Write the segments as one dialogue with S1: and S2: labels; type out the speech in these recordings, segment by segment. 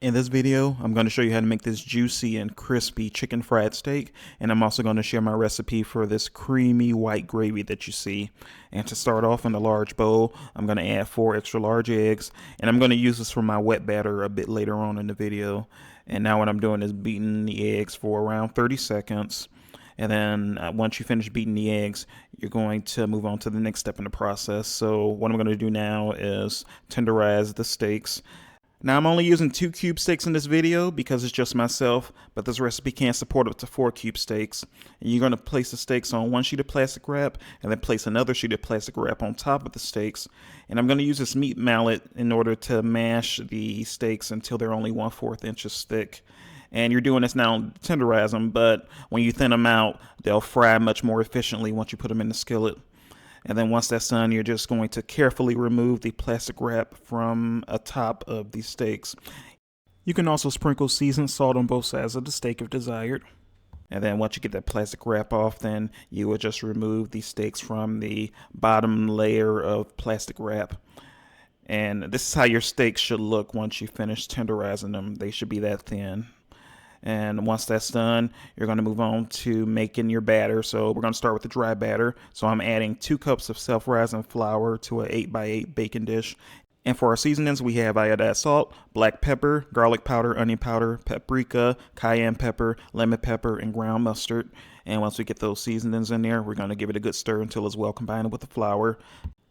S1: In this video, I'm going to show you how to make this juicy and crispy chicken fried steak, and I'm also going to share my recipe for this creamy white gravy that you see. And to start off, in a large bowl, I'm going to add 4 extra large eggs, and I'm going to use this for my wet batter a bit later on in the video. And now what I'm doing is beating the eggs for around 30 seconds. And then once you finish beating the eggs, you're going to move on to the next step in the process. So what I'm going to do now is tenderize the steaks. Now I'm only using 2 cube steaks in this video because it's just myself, but this recipe can support up to 4 cube steaks. And you're going to place the steaks on one sheet of plastic wrap and then place another sheet of plastic wrap on top of the steaks. And I'm going to use this meat mallet in order to mash the steaks until they're only 1/4 inches thick. And you're doing this now to tenderize them, but when you thin them out, they'll fry much more efficiently once you put them in the skillet. And then once that's done, you're just going to carefully remove the plastic wrap from atop of the steaks. You can also sprinkle seasoned salt on both sides of the steak if desired. And then once you get that plastic wrap off, then you will just remove the steaks from the bottom layer of plastic wrap. And this is how your steaks should look once you finish tenderizing them. They should be that thin. And once that's done, you're going to move on to making your batter. So we're going to start with the dry batter. So I'm adding 2 cups of self-rising flour to an 8x8 baking dish. And for our seasonings, we have iodized salt, black pepper, garlic powder, onion powder, paprika, cayenne pepper, lemon pepper, and ground mustard. And once we get those seasonings in there, we're going to give it a good stir until it's well combined with the flour.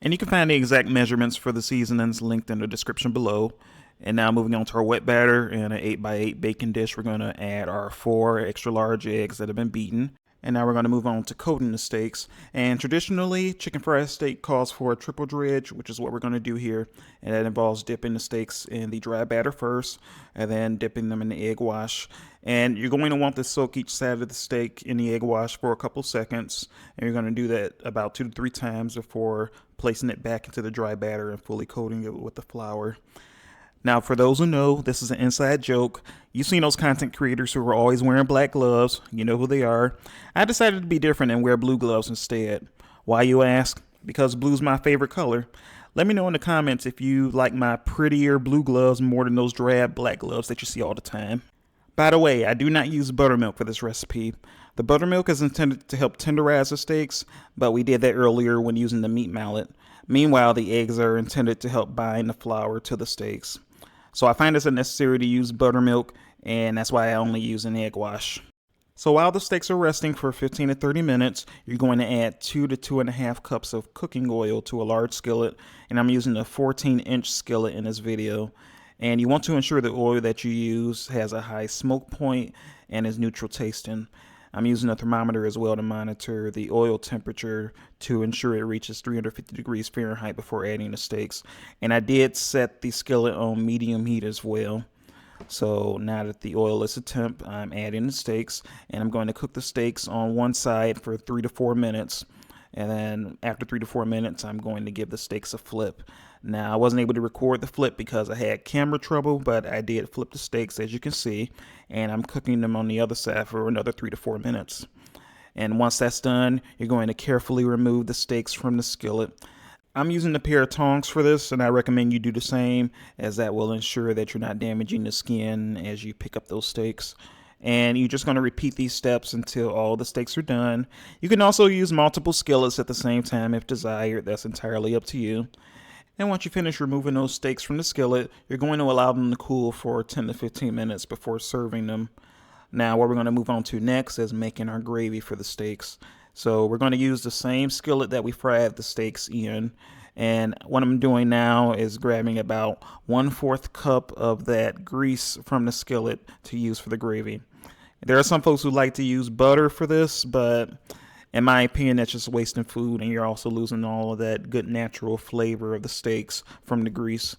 S1: And you can find the exact measurements for the seasonings linked in the description below. And now moving on to our wet batter in an 8x8 baking dish, we're going to add our 4 extra large eggs that have been beaten. And now we're going to move on to coating the steaks. And traditionally, chicken fried steak calls for a triple dredge, which is what we're going to do here. And that involves dipping the steaks in the dry batter first, and then dipping them in the egg wash. And you're going to want to soak each side of the steak in the egg wash for a couple seconds. And you're going to do that about 2 to 3 times before placing it back into the dry batter and fully coating it with the flour. Now, for those who know, this is an inside joke. You've seen those content creators who are always wearing black gloves. You know who they are. I decided to be different and wear blue gloves instead. Why, you ask? Because blue's my favorite color. Let me know in the comments if you like my prettier blue gloves more than those drab black gloves that you see all the time. By the way, I do not use buttermilk for this recipe. The buttermilk is intended to help tenderize the steaks, but we did that earlier when using the meat mallet. Meanwhile, the eggs are intended to help bind the flour to the steaks. So I find it's unnecessary to use buttermilk, and that's why I only use an egg wash. So while the steaks are resting for 15 to 30 minutes, you're going to add 2 to 2.5 cups of cooking oil to a large skillet, and I'm using a 14-inch skillet in this video. And you want to ensure the oil that you use has a high smoke point and is neutral tasting. I'm using a thermometer as well to monitor the oil temperature to ensure it reaches 350 degrees Fahrenheit before adding the steaks. And I did set the skillet on medium heat as well. So now that the oil is a temp, I'm adding the steaks, and I'm going to cook the steaks on one side for 3 to 4 minutes. And then after 3 to 4 minutes, I'm going to give the steaks a flip. Now, I wasn't able to record the flip because I had camera trouble, but I did flip the steaks, as you can see, and I'm cooking them on the other side for another 3 to 4 minutes. And once that's done, you're going to carefully remove the steaks from the skillet. I'm using a pair of tongs for this, and I recommend you do the same, as that will ensure that you're not damaging the skin as you pick up those steaks. And you're just going to repeat these steps until all the steaks are done. You can also use multiple skillets at the same time if desired. That's entirely up to you. And once you finish removing those steaks from the skillet, you're going to allow them to cool for 10 to 15 minutes before serving them. Now, what we're going to move on to next is making our gravy for the steaks. So we're going to use the same skillet that we fried the steaks in. And what I'm doing now is grabbing about 1/4 cup of that grease from the skillet to use for the gravy. There are some folks who like to use butter for this, but in my opinion, that's just wasting food, and you're also losing all of that good natural flavor of the steaks from the grease.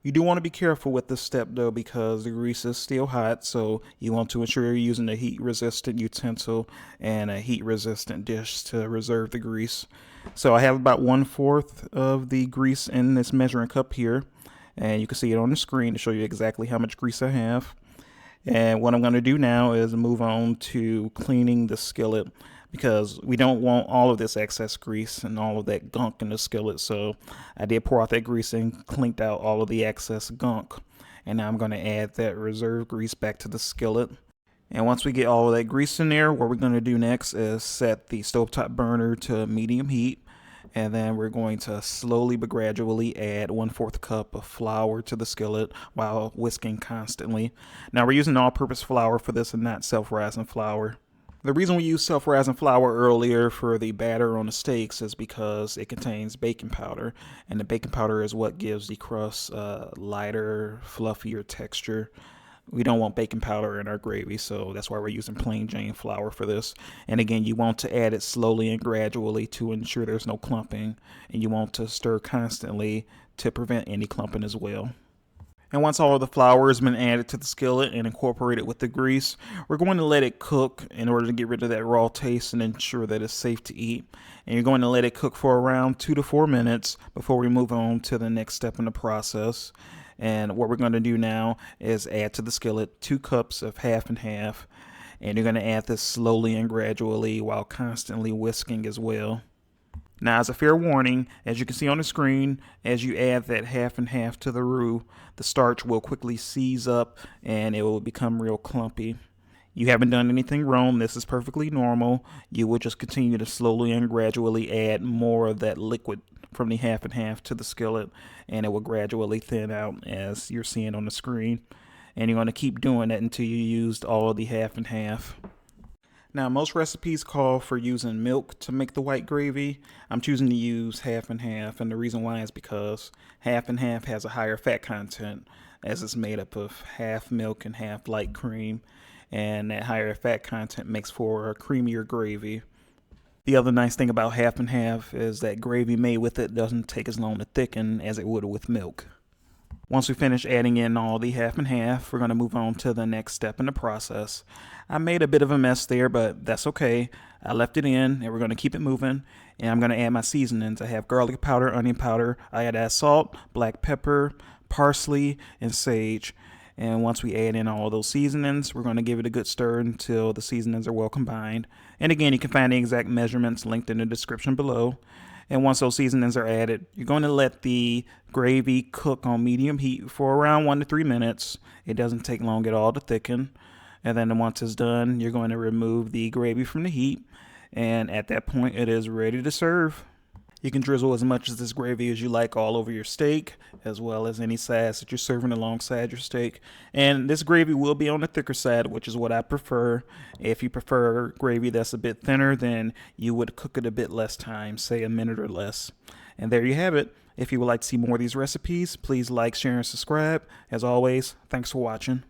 S1: You do want to be careful with this step though, because the grease is still hot, so you want to ensure you're using a heat-resistant utensil and a heat-resistant dish to reserve the grease. So I have about 1/4 of the grease in this measuring cup here, and you can see it on the screen to show you exactly how much grease I have. And what I'm going to do now is move on to cleaning the skillet, because we don't want all of this excess grease and all of that gunk in the skillet. So I did pour out that grease and cleaned out all of the excess gunk. And now I'm going to add that reserve grease back to the skillet. And once we get all of that grease in there, what we're going to do next is set the stovetop burner to medium heat. And then we're going to slowly but gradually add 1/4 cup of flour to the skillet while whisking constantly. Now we're using all-purpose flour for this and not self-rising flour. The reason we use self-rising flour earlier for the batter on the steaks is because it contains baking powder, and the baking powder is what gives the crust lighter, fluffier texture. We don't want baking powder in our gravy, so that's why we're using plain Jane flour for this. And again, you want to add it slowly and gradually to ensure there's no clumping, and you want to stir constantly to prevent any clumping as well. And once all of the flour has been added to the skillet and incorporated with the grease, we're going to let it cook in order to get rid of that raw taste and ensure that it's safe to eat. And you're going to let it cook for around 2 to 4 minutes before we move on to the next step in the process. And what we're going to do now is add to the skillet 2 cups of half and half. And you're going to add this slowly and gradually while constantly whisking as well. Now, as a fair warning, as you can see on the screen, as you add that half and half to the roux, the starch will quickly seize up and it will become real clumpy. You haven't done anything wrong. This is perfectly normal. You will just continue to slowly and gradually add more of that liquid from the half and half to the skillet, and it will gradually thin out as you're seeing on the screen. And you're going to keep doing that until you used all of the half and half. Now, most recipes call for using milk to make the white gravy. I'm choosing to use half and half, and the reason why is because half and half has a higher fat content, as it's made up of half milk and half light cream, and that higher fat content makes for a creamier gravy. The other nice thing about half and half is that gravy made with it doesn't take as long to thicken as it would with milk. Once we finish adding in all the half and half, we're going to move on to the next step in the process. I made a bit of a mess there, but that's okay. I left it in, and we're going to keep it moving. And I'm going to add my seasonings. I have garlic powder, onion powder. I add salt, black pepper, parsley, and sage. And once we add in all those seasonings, we're going to give it a good stir until the seasonings are well combined. And again, you can find the exact measurements linked in the description below. And once those seasonings are added, you're going to let the gravy cook on medium heat for around 1 to 3 minutes. It doesn't take long at all to thicken. And then once it's done, you're going to remove the gravy from the heat. And at that point, it is ready to serve. You can drizzle as much of this gravy as you like all over your steak, as well as any sides that you're serving alongside your steak. And this gravy will be on the thicker side, which is what I prefer. If you prefer gravy that's a bit thinner, then you would cook it a bit less time, say a minute or less. And there you have it. If you would like to see more of these recipes, please like, share, and subscribe. As always, thanks for watching.